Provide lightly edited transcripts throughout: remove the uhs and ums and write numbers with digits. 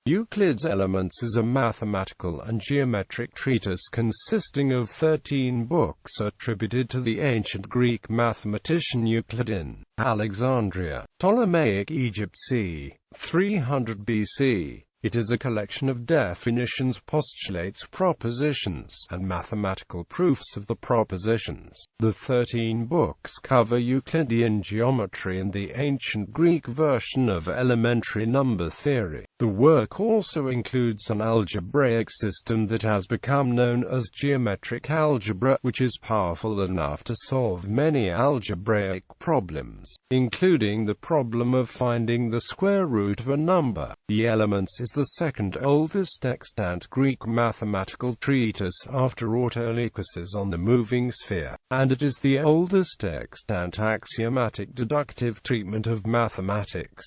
Euclid's Elements is a mathematical and geometric treatise consisting of 13 books attributed to the ancient Greek mathematician Euclidean, Alexandria, Ptolemaic Egypt c. 300 BC. It is a collection of definitions, postulates, propositions, and mathematical proofs of the propositions. The 13 books cover Euclidean geometry and the ancient Greek version of elementary number theory. The work also includes an algebraic system that has become known as geometric algebra, which is powerful enough to solve many algebraic problems, including the problem of finding the square root of a number. The Elements is the second oldest extant Greek mathematical treatise after Autolycus's On the Moving Sphere, and it is the oldest extant axiomatic deductive treatment of mathematics.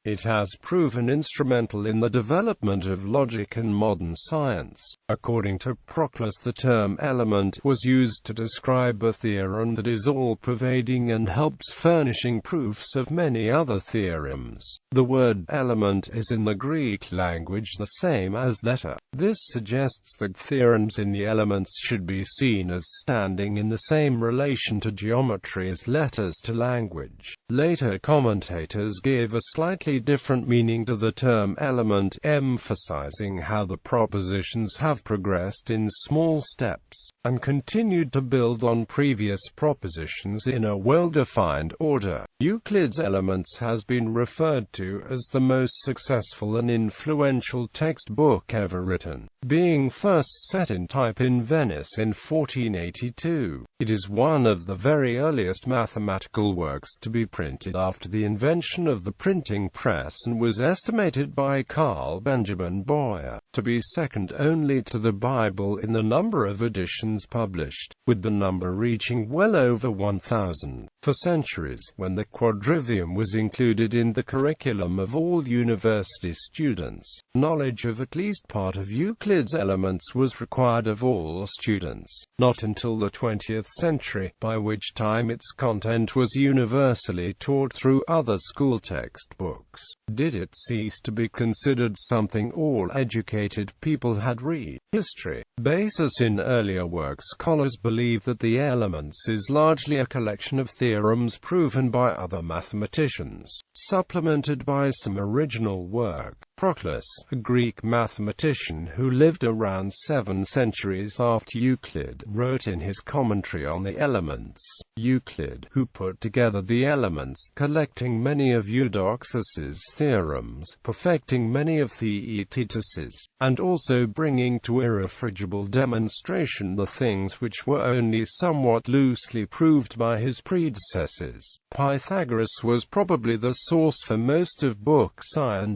It has proven instrumental in the development of logic and modern science. According to Proclus, the term element was used to describe a theorem that is all-pervading and helps furnishing proofs of many other theorems. The word element is in the Greek language the same as letter. This suggests that theorems in the Elements should be seen as standing in the same relation to geometry as letters to language. Later commentators gave a slightly different meaning to the term element, emphasizing how the propositions have progressed in small steps, and continued to build on previous propositions in a well-defined order. Euclid's Elements has been referred to as the most successful and influential textbook ever written, being first set in type in Venice in 1482. It is one of the very earliest mathematical works to be printed after the invention of the printing press, and was estimated by Carl Benjamin Boyer to be second only to the Bible in the number of editions published, with the number reaching well over 1,000. For centuries, when the quadrivium was included in the curriculum of all university students, knowledge of at least part of Euclid's Elements was required of all students. Not until the 20th century, by which time its content was universally taught through other school textbooks, did it cease to be considered something all educated people had read. History. Basis in earlier works. Scholars believe that the Elements is largely a collection of theorems proven by other mathematicians, supplemented by some original work. Proclus, a Greek mathematician who lived around 7 centuries after Euclid, wrote in his commentary on the Elements, Euclid, who put together the Elements, collecting many of Eudoxus's theorems, perfecting many of the treatises, and also bringing to irrefragable demonstration the things which were only somewhat loosely proved by his predecessors. Pythagoras was probably the source for most of Book I.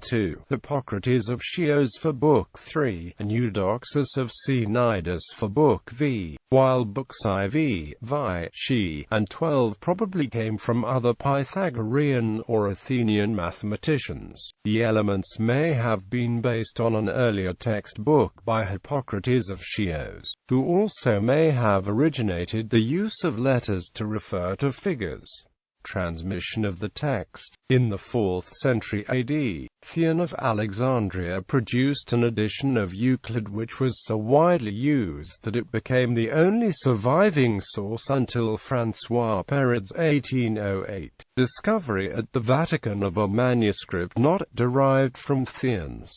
Hippocrates of Chios for Book III, and Eudoxus of Cnidus for Book V, while Books IV, Vi, Xi, and XII probably came from other Pythagorean or Athenian mathematicians. The Elements may have been based on an earlier textbook by Hippocrates of Chios, who also may have originated the use of letters to refer to figures. Transmission of the text. In the 4th century AD, Theon of Alexandria produced an edition of Euclid which was so widely used that it became the only surviving source until François Péret's 1808 discovery at the Vatican of a manuscript not derived from Theon's.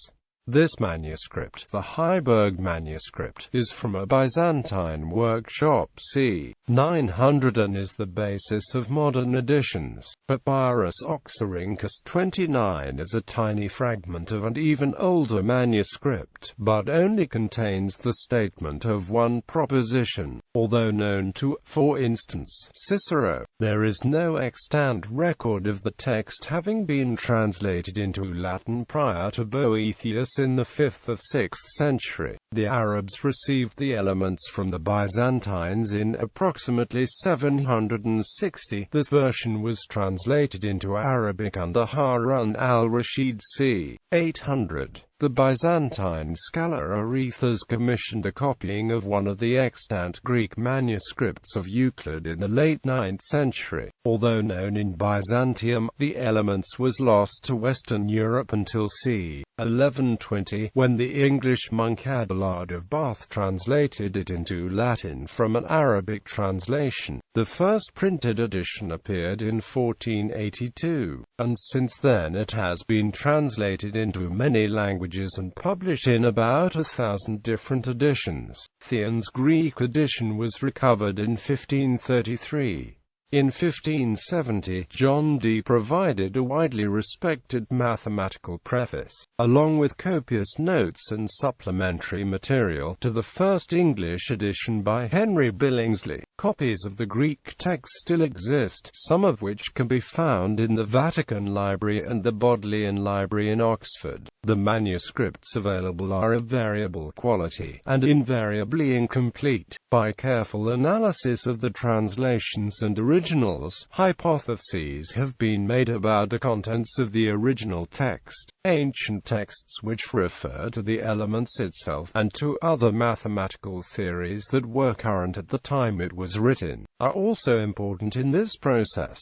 This manuscript, the Heiberg manuscript, is from a Byzantine workshop c. 900 and is the basis of modern editions. Papyrus Oxyrhynchus 29 is a tiny fragment of an even older manuscript, but only contains the statement of one proposition, although known to, for instance, Cicero. There is no extant record of the text having been translated into Latin prior to Boethius in the 5th or 6th century. The Arabs received the Elements from the Byzantines in approximately 760. This version was translated into Arabic under Harun al-Rashid c. 800. The Byzantine scholar Arethes commissioned a copying of one of the extant Greek manuscripts of Euclid in the late 9th century. Although known in Byzantium, the Elements was lost to Western Europe until c. 1120, when the English monk Adelard of Bath translated it into Latin from an Arabic translation. The first printed edition appeared in 1482, and since then it has been translated into many languages and published in about 1,000 different editions. Theon's Greek edition was recovered in 1533. In 1570, John Dee provided a widely respected mathematical preface, along with copious notes and supplementary material, to the first English edition by Henry Billingsley. Copies of the Greek text still exist, some of which can be found in the Vatican Library and the Bodleian Library in Oxford. The manuscripts available are of variable quality, and invariably incomplete. By careful analysis of the translations and originals, hypotheses have been made about the contents of the original text. Ancient texts which refer to the Elements itself, and to other mathematical theories that were current at the time it was written, are also important in this process.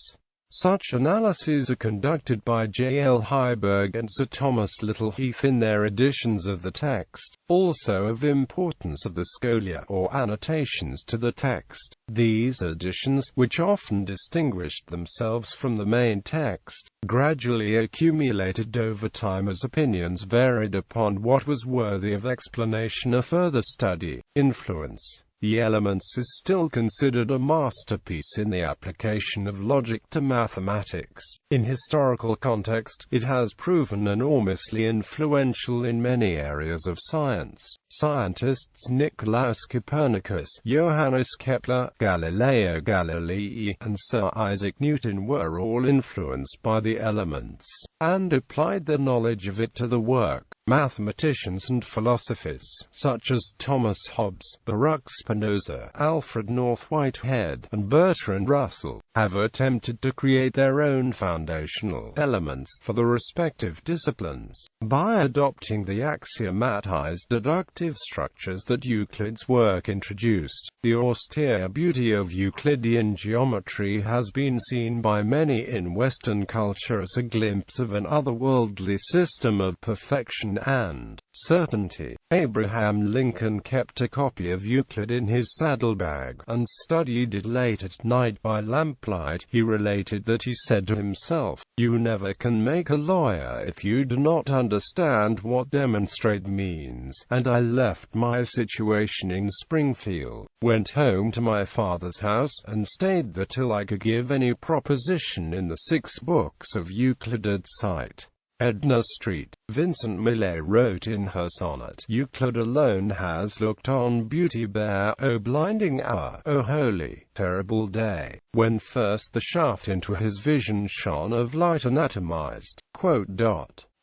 Such analyses are conducted by J. L. Heiberg and Sir Thomas Littleheath in their editions of the text. Also of importance are the scholia, or annotations to the text. These editions, which often distinguished themselves from the main text, gradually accumulated over time as opinions varied upon what was worthy of explanation or further study. Influence. The Elements is still considered a masterpiece in the application of logic to mathematics. In historical context, it has proven enormously influential in many areas of science. Scientists Nicolaus Copernicus, Johannes Kepler, Galileo Galilei, and Sir Isaac Newton were all influenced by the Elements, and applied their knowledge of it to the work. Mathematicians and philosophers, such as Thomas Hobbes, Baruch Spinoza, Alfred North Whitehead, and Bertrand Russell, have attempted to create their own foundational elements for the respective disciplines. By adopting the axiomatized deductive structures that Euclid's work introduced, the austere beauty of Euclidean geometry has been seen by many in Western culture as a glimpse of an otherworldly system of perfection and certainty. Abraham Lincoln kept a copy of Euclid in his saddlebag, and studied it late at night by lamplight. He related that he said to himself, "You never can make a lawyer if you do not understand what demonstrate means," and I left my situation in Springfield, went home to my father's house, and stayed there till I could give any proposition in the 6 books of Euclid at sight. Edna Street. Vincent Millay wrote in her sonnet, "Euclid alone has looked on beauty bare, O blinding hour, O holy, terrible day, when first the shaft into his vision shone of light anatomized."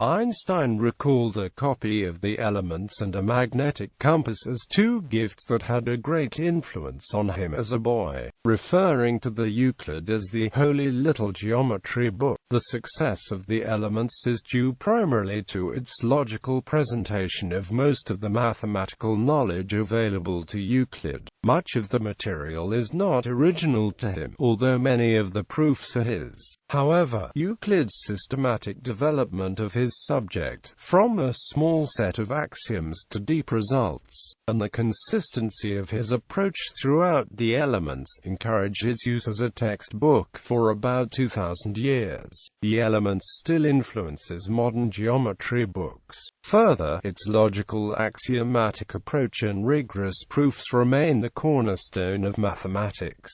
Einstein recalled a copy of the Elements and a magnetic compass as 2 gifts that had a great influence on him as a boy, referring to the Euclid as the holy little geometry book. The success of the Elements is due primarily to its logical presentation of most of the mathematical knowledge available to Euclid. Much of the material is not original to him, although many of the proofs are his. However, Euclid's systematic development of his subject, from a small set of axioms to deep results, and the consistency of his approach throughout the Elements, encouraged its use as a textbook for about 2,000 years. The Elements still influences modern geometry books. Further, its logical axiomatic approach and rigorous proofs remain the cornerstone of mathematics.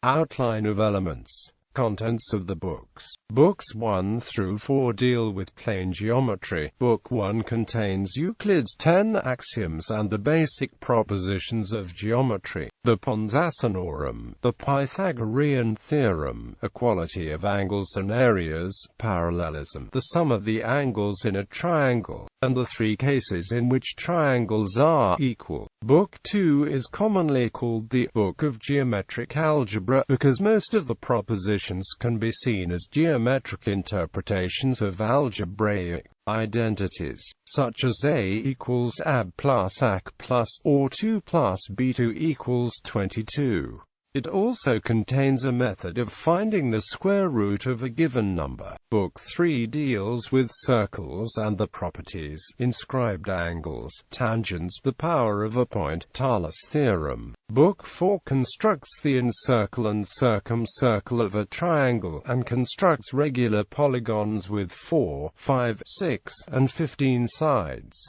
Outline of Elements. Contents of the books. Books 1 through 4 deal with plane geometry. Book 1 contains Euclid's 10 axioms and the basic propositions of geometry. The Pons Asinorum, the Pythagorean theorem, equality of angles and areas, parallelism, the sum of the angles in a triangle, and the 3 cases in which triangles are equal. Book 2 is commonly called the Book of Geometric Algebra, because most of the propositions can be seen as geometric interpretations of algebraic identities, such as A equals AB plus AC plus, or 2 plus B2 equals 22. It also contains a method of finding the square root of a given number. Book 3 deals with circles and the properties, inscribed angles, tangents, the power of a point, Thales theorem. Book 4 constructs the encircle and circumcircle of a triangle, and constructs regular polygons with 4, 5, 6, and 15 sides.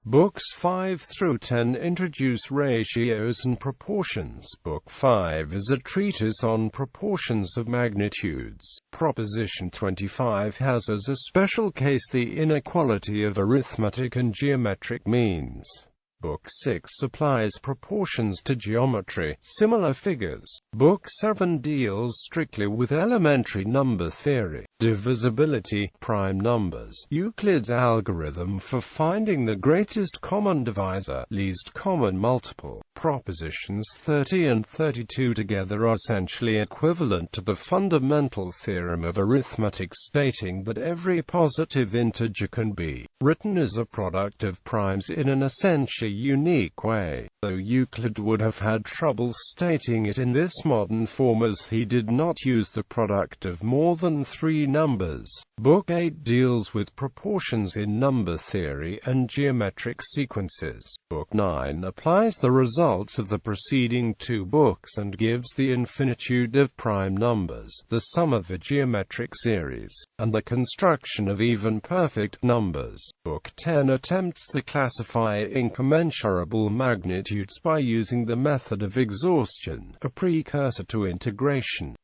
Books 5 through 10 introduce ratios and proportions. Book 5 is a treatise on proportions of magnitudes. Proposition 25 has as a special case the inequality of arithmetic and geometric means. Book 6 applies proportions to geometry, similar figures. Book 7 deals strictly with elementary number theory, divisibility, prime numbers, Euclid's algorithm for finding the greatest common divisor, least common multiple. Propositions 30 and 32 together are essentially equivalent to the fundamental theorem of arithmetic stating that every positive integer can be written as a product of primes in an essentially unique way, though Euclid would have had trouble stating it in this modern form as he did not use the product of more than 3 numbers. Book 8 deals with proportions in number theory and geometric sequences. Book 9 applies the results of the preceding 2 books and gives the infinitude of prime numbers, the sum of a geometric series, and the construction of even perfect numbers. Book 10 attempts to classify incommensurable magnitudes by using the method of exhaustion, a precursor to integration.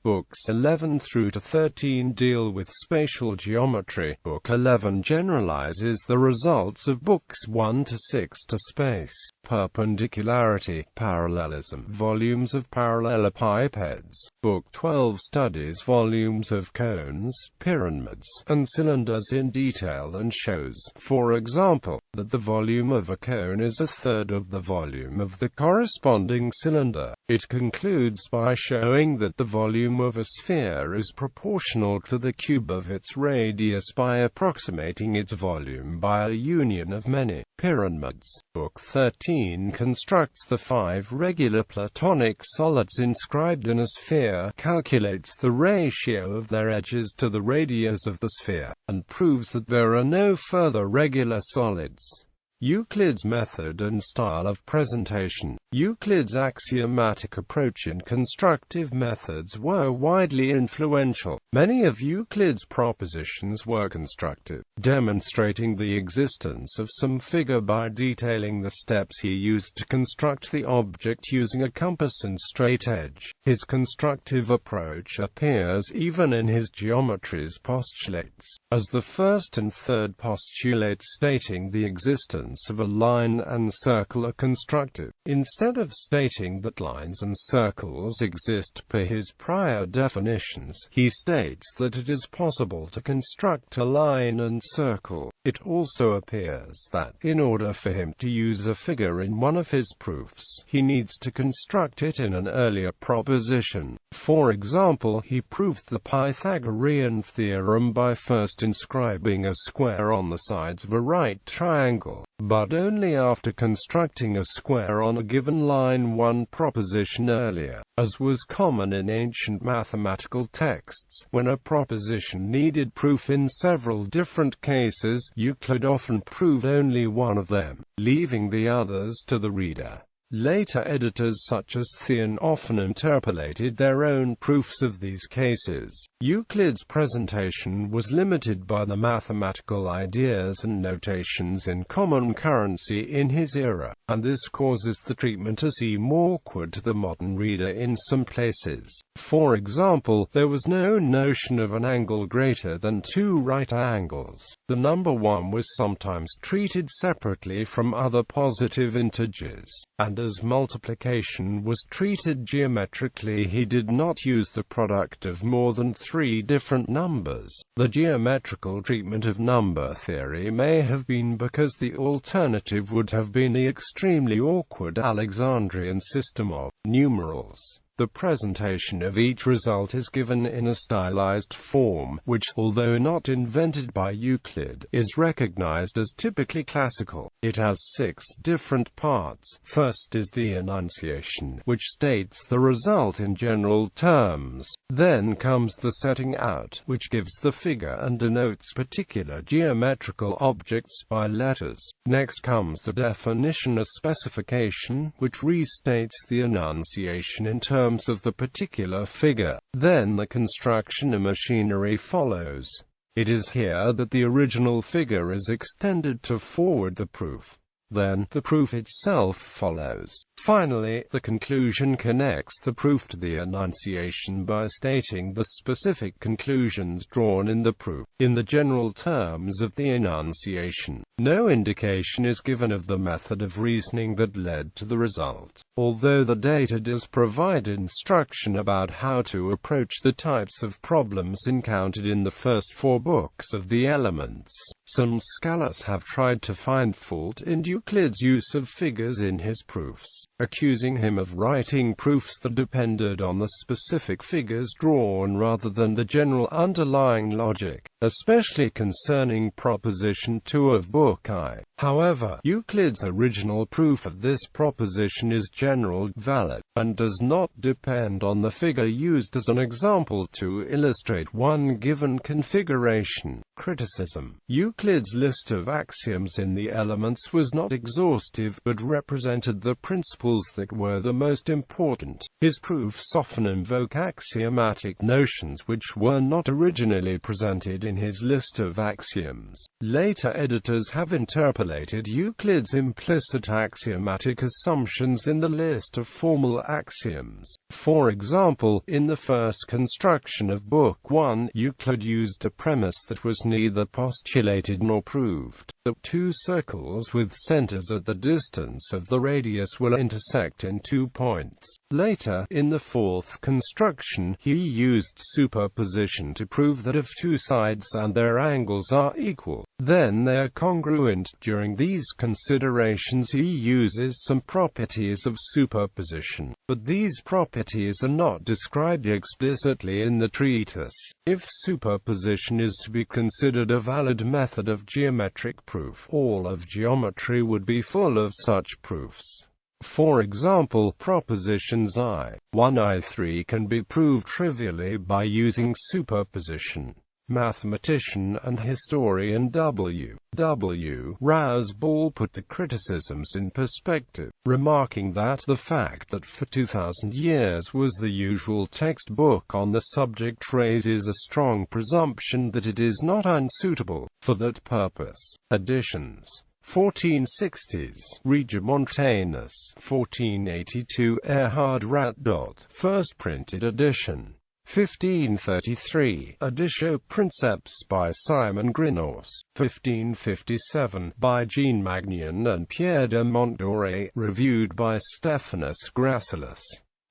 Books 11 through to 13 deal with spatial geometry. Book 11 generalizes the results of books 1 to 6 to space, perpendicularity, parallelism, volumes of parallelepipeds. Book 12 studies volumes of cones, pyramids, and cylinders in detail and shows, for example, that the volume of a cone is a third of the volume of the corresponding cylinder. It concludes by showing that the volume of a sphere is proportional to the cube of its radius by approximating its volume by a union of many pyramids. Book 13 constructs the 5 regular Platonic solids inscribed in a sphere, calculates the ratio of their edges to the radius of the sphere, and proves that there are no further regular solids. Euclid's method and style of presentation. Euclid's axiomatic approach and constructive methods were widely influential. Many of Euclid's propositions were constructive, demonstrating the existence of some figure by detailing the steps he used to construct the object using a compass and straight edge. His constructive approach appears even in his geometry's postulates, as the first and third postulates stating the existence of a line and circle are constructive, instead of stating that lines and circles exist per his prior definitions. He states that it is possible to construct a line and circle. It also appears that, in order for him to use a figure in one of his proofs, he needs to construct it in an earlier proposition. For example, he proved the Pythagorean theorem by first inscribing a square on the sides of a right triangle, but only after constructing a square on a given line one proposition earlier, as was common in ancient mathematical texts. When a proposition needed proof in several different cases, Euclid often proved only one of them, leaving the others to the reader. Later editors such as Theon often interpolated their own proofs of these cases. Euclid's presentation was limited by the mathematical ideas and notations in common currency in his era, and this causes the treatment to seem awkward to the modern reader in some places. For example, there was no notion of an angle greater than 2 right angles. The number 1 was sometimes treated separately from other positive integers, and as multiplication was treated geometrically, he did not use the product of more than 3 different numbers. The geometrical treatment of number theory may have been because the alternative would have been the extremely awkward Alexandrian system of numerals. The presentation of each result is given in a stylized form, which, although not invented by Euclid, is recognized as typically classical. It has 6 different parts. First is the enunciation, which states the result in general terms. Then comes the setting out, which gives the figure and denotes particular geometrical objects by letters. Next comes the definition or specification, which restates the enunciation in terms of the particular figure. Then the construction of machinery follows. It is here that the original figure is extended to forward the proof. Then, the proof itself follows. Finally, the conclusion connects the proof to the enunciation by stating the specific conclusions drawn in the proof. In the general terms of the enunciation, no indication is given of the method of reasoning that led to the result, although the data does provide instruction about how to approach the types of problems encountered in the first 4 books of the Elements. Some scholars have tried to find fault in Euclid's use of figures in his proofs, accusing him of writing proofs that depended on the specific figures drawn rather than the general underlying logic, especially concerning proposition 2 of Book I. However, Euclid's original proof of this proposition is generally valid, and does not depend on the figure used as an example to illustrate one given configuration. Criticism. Euclid's list of axioms in the Elements was not exhaustive, but represented the principles that were the most important. His proofs often invoke axiomatic notions which were not originally presented in his list of axioms. Later editors have interpolated Euclid's implicit axiomatic assumptions in the list of formal axioms. For example, in the first construction of Book I, Euclid used a premise that was neither postulated nor proved, that 2 circles with centers at the distance of the radius will intersect in 2 points. Later, in the fourth construction, he used superposition to prove that if 2 sides and their angles are equal, then they are congruent. During these considerations he uses some properties of superposition, but these properties are not described explicitly in the treatise. If superposition is to be considered a valid method of geometric proof, all of geometry would be full of such proofs. For example, propositions I1, I3 can be proved trivially by using superposition. Mathematician and historian W. Rousball put the criticisms in perspective, remarking that the fact that for 2,000 years was the usual textbook on the subject raises a strong presumption that it is not unsuitable for that purpose. Additions. 1460s, Regiomontanus, 1482, Erhard Ratdot, first printed edition. 1533, Editio Princeps by Simon Grinos, 1557, by Jean Magnian and Pierre de Montdore, reviewed by Stephanus Gracilis.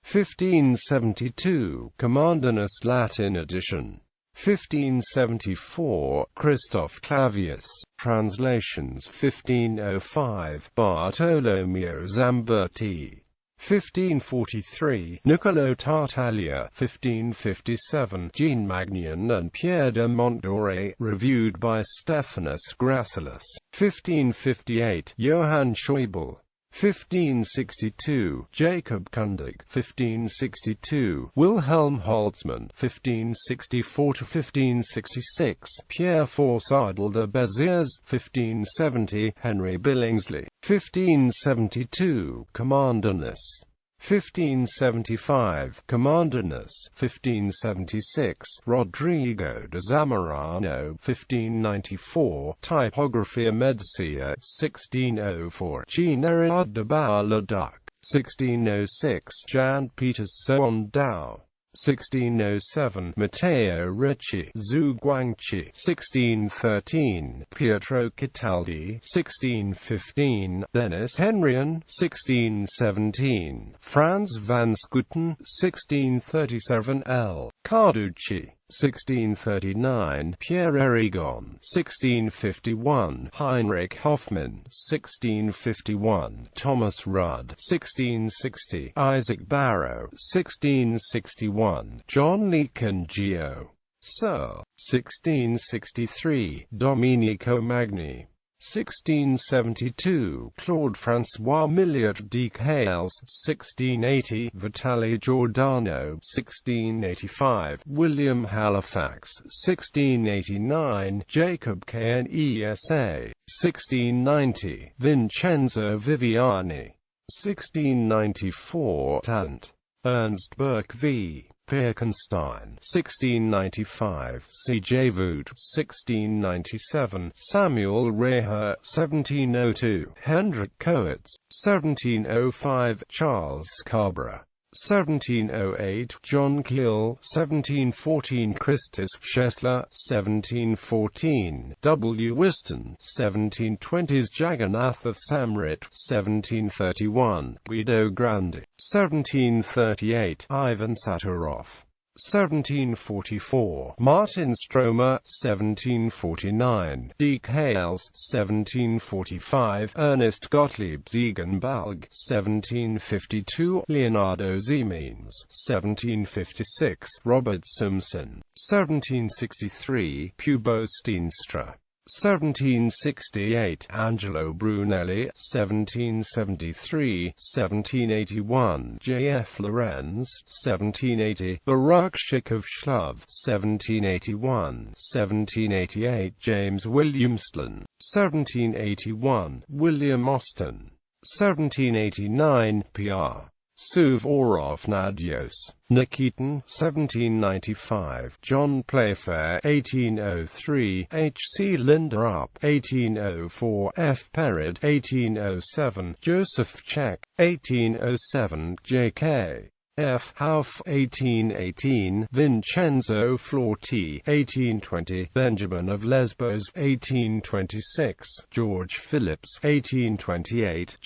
1572, Commandinus Latin edition. 1574, Christoph Clavius, translations 1505, Bartolomeo Zamberti. 1543, Niccolò Tartaglia, 1557, Jean Magnian and Pierre de Montdore, reviewed by Stephanus Gracilis. 1558, Johann Schäuble. 1562, Jacob Kundig. 1562, Wilhelm Holtzmann. 1564–1566, Pierre Faussardel de Béziers. 1570, Henry Billingsley. 1572, Commandinus. 1575, Commandinus. 1576, Rodrigo de Zamorano. 1594, Typographia Medicia. 1604, Generard de Bar-le-Duc. 1606, Jan Peter Sondau. 1607, Matteo Ricci, Zhu Guangqi. 1613, Pietro Cataldi. 1615, Dennis Henrion. 1617, Franz van Schooten. 1637, L. Carducci. 1639, Pierre Erigon, 1651, Heinrich Hoffmann, 1651, Thomas Rudd, 1660, Isaac Barrow, 1661, John Lecan Geo. Sir, 1663, Domenico Magni, 1672, Claude-François Milliot de Cales, 1680, Vitali Giordano, 1685, William Halifax, 1689, Jacob Knesa, 1690, Vincenzo Viviani, 1694, Tant. Ernst Burke v. Pirkenstein, 1695, C. J. Voot, 1697, Samuel Reher, 1702, Hendrik Coates, 1705, Charles Scarborough, 1708, John Keel, 1714, Christus Schessler, 1714, W. Whiston, 1720s, Jagannath of Samrit, 1731, Guido Grandi, 1738, Ivan Saturov, 1744, Martin Stromer, 1749, D. Cales, 1745, Ernest Gottlieb Ziegenbalg, 1752, Leonardo Ximenes, 1756, Robert Simpson, 1763, Pubo Steenstra, 1768, Angelo Brunelli, 1773, 1781, J. F. Lorenz, 1780, Baruch Shikov Shlov, 1781, 1788, James Williamston, 1781, William Austin, 1789, P.R. Suvorov Nadios, Nikitin, 1795, John Playfair, 1803, H. C. Linderup, 1804, F. Perrid, 1807, Joseph Czech, 1807, J. K. F. Hauff, 1818, Vincenzo Florti, 1820, Benjamin of Lesbos, 1826, George Phillips, 1828,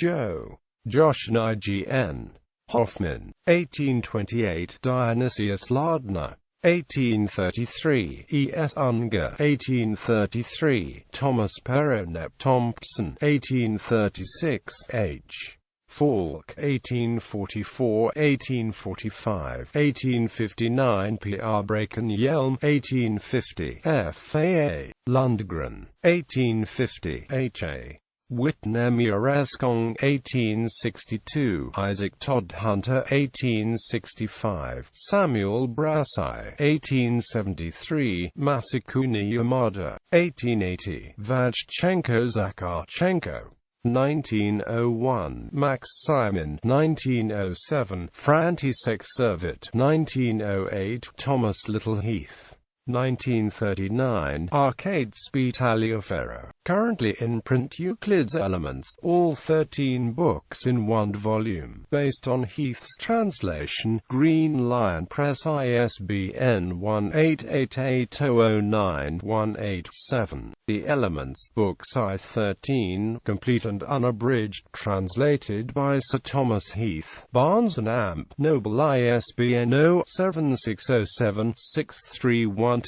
Josh Nign. Hoffman, 1828, Dionysius Lardner, 1833, E. S. Unger, 1833, Thomas Perronep Thompson, 1836, H. Falk, 1844, 1845, 1859, P. R. Braken-Yelm, 1850, F. A. A. Lundgren, 1850, H. A. Whitney-Eskong, 1862, Isaac Todd Hunter, 1865, Samuel Brassai, 1873, Masakuni Yamada, 1880, Vachchenko Zakharchenko, 1901, Max Simon, 1907, František Servit, 1908, Thomas Littleheath, 1939, Arcades Taliaferro. Currently in print, Euclid's Elements, all 13 books in one volume, based on Heath's translation, Green Lion Press, ISBN 1888009187. The Elements books I-13, complete and unabridged, translated by Sir Thomas Heath, Barnes and Amp, Noble, ISBN 0-7607-63127.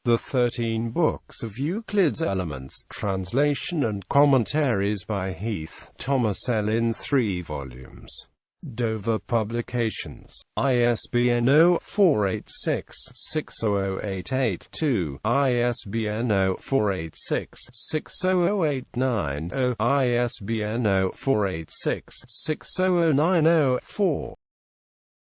The 13 books of Euclid's Elements, translation and commentaries by Heath, Thomas L. in 3 volumes. Dover Publications. ISBN 0-486-60088-2, ISBN 0-486-60089-0, ISBN 0-486-60090-4.